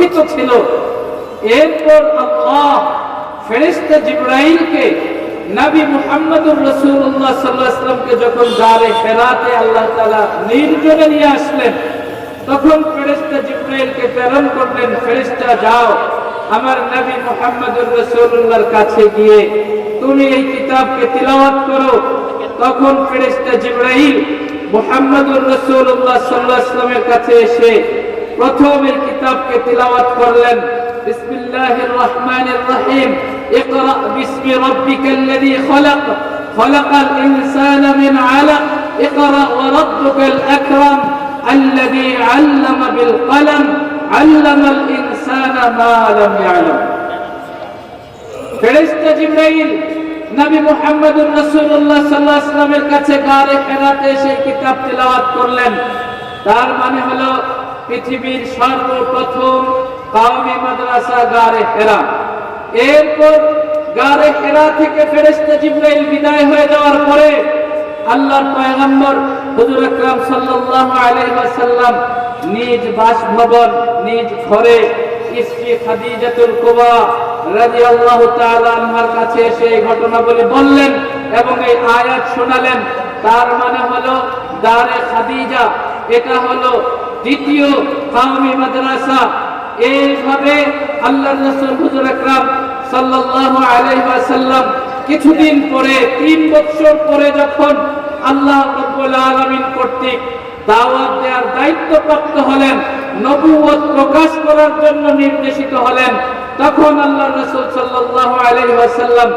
দুঃখিত ছিল। এরপর আল্লাহ ফেরেশতা জিবরাইলকে নবী মুহাম্মদুর রাসূলুল্লাহ সাল্লাল্লাহু আলাইহি ওয়াসাল্লামকে যখন গারে হেরাতে আল্লাহ তাআলা নির্জনে নিয়ে আসলেন, তখন ফেরেশতা জিবরাইলকে প্রেরণ করলেন, ফেরেশতা যাও আমার নবী মুহাম্মদুর রাসূলুল্লাহর কাছে গিয়ে তুমি এই কিতাবকে তিলাওয়াত করো। তখন ফেরেশতা জিবরাইল মুহাম্মদুর রাসূলুল্লাহ সাল্লাল্লাহু আলাইহি ওয়াসাল্লামের কাছে এসে প্রথম এই কিতাবকে তিলাওয়াত করলেন। বিসমিল্লাহির রহমানির রহিম। ইকরা বিসমি রাব্বিকাল্লাযী খলাক খলাকাল ইনসানা মিন আলাক ইকরা ওয়া রাব্বুকাল আকরাম আল্লাযী আল্লামা বিল কলম আল্লামাল ইনসানা মা লাম ইয়ালাম। ফেরেশতা জিবরাইল নবী মুহাম্মদুর রাসূলুল্লাহ সাল্লাল্লাহু আলাইহি ওয়াসাল্লামের কাছে গারে হেরাতে সেই কিতাব তেলাওয়াত করলেন। তার মানে হলো পৃথিবীর সর্বপ্রথম কওমি মাদ্রাসা গারে হেরা। এরপর গারে হেরা থেকে ফেরেশতা জিবরাইল বিদায় হয়ে যাওয়ার পরে আল্লাহর পয়গম্বর হুজুর আকরাম সাল্লাল্লাহু আলাইহি ওয়াসাল্লাম নিজ বাসভবন নিজ ঘরে স্ত্রী খাদিজাতুল কুবরা রাদিয়াল্লাহু তাআলা আনহার কাছে এসে এই ঘটনাবলী বললেন এবং এই আয়াত শোনালেন। তার মানে হলো দারে খাদিজা, এটা হলো দ্বিতীয় কওমি মাদ্রাসা। এইভাবে আল্লাহর রাসূল হুজুর আকরাম সাল্লাল্লাহু আলাইহি ওয়াসাল্লাম কিছুদিন পরে 3 বছর পরে যখন আল্লাহ রাব্বুল আলামিন কর্তৃক দাওয়াত দেওয়ার দায়িত্বপ্রাপ্ত হলেন, নবুয়ত প্রকাশ করার জন্য নির্দেশিত হলেন, তখন আল্লাহর রাসূল সাল্লাল্লাহু আলাইহি ওয়াসাল্লাম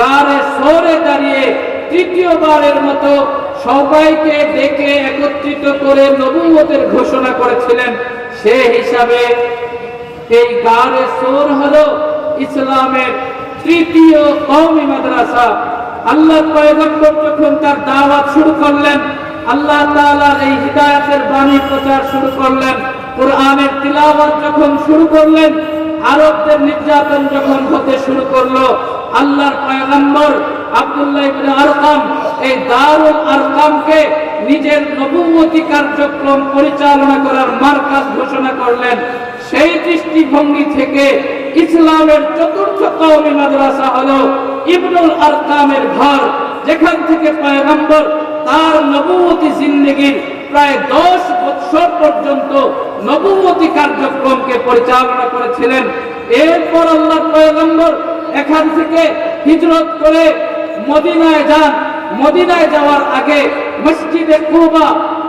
গারে সরে দাঁড়িয়ে তৃতীয়বারের মতো সবাইকে ডেকে একত্রিত করে নবুয়তের ঘোষণা করেছিলেন। সে হিসাবে এই গারে সর হলো ইসলামের তৃতীয় কওমি মাদ্রাসা। আল্লাহর পয়গম্বর যখন তার দাওয়াত শুরু করলেন, আল্লাহ তাআলার এই হিদায়াতের বাণী প্রচার শুরু করলেন, কোরআনের তিলাওয়াত যখন শুরু করলেন, আরবদের নির্যাতন যখন হতে শুরু করলো, আল্লাহর পয়গম্বর আব্দুল্লাহ ইবনে আরকাম এই দারুল আরকামকে নিজের নবুয়তি কার্যক্রম পরিচালনা করার মারকাজ ঘোষণা করলেন। সেই দৃষ্টিভঙ্গি থেকে ইসলামের চতুর্থ কওমি মাদ্রাসা হলো ইবনুল আরকামের ঘর, যেখান থেকে পয়গম্বর তার নবুয়তি জিন্দেগীর প্রায় 10 বছর পর্যন্ত নবুয়তি কার্যক্রমকে পরিচালনা করেছিলেন। এরপর আল্লাহর পয়গম্বর এখান থেকে হিজরত করে মদিনায় যান। মদিনায় যাওয়ার আগে মসজিদে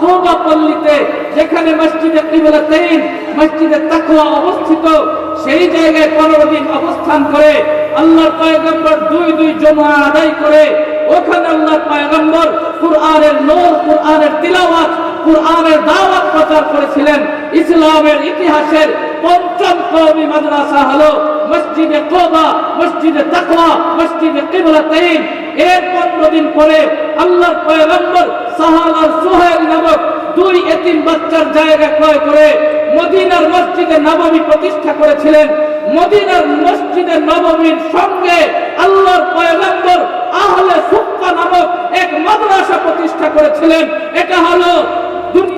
কুবা পল্লীতে, যেখানে মসজিদে কিবলাতাইন মসজিদে তাকওয়া অবস্থিত, সেই জায়গায় 15 দিন অবস্থান করে আল্লাহর পয়গম্বর 2 জুমা আদায় করে ওখানে আল্লাহর পয়গম্বর কুরআনের নূর, কুরআনের তিলাওয়াত, কুরআনের দাওয়াত প্রচার করেছিলেন। ইসলামের ইতিহাসের পঞ্চম কওমি মাদ্রাসা হলো মসজিদে কুবা, মসজিদে তাকওয়া, মসজিদে কিবলাতাইন। এর 15 দিন পরে আল্লাহর পয়গম্বর সাহাল আর সুহাইল নামক 2 এতিম বাচ্চার জায়গা ক্রয় করে মদিনার মসজিদে নববী প্রতিষ্ঠা করেছিলেন। মদিনার মসজিদে নববীর সঙ্গে আল্লাহর পয়গম্বর আহলে সুফফা নামক এক মাদ্রাসা প্রতিষ্ঠা করেছিলেন। এটা হলো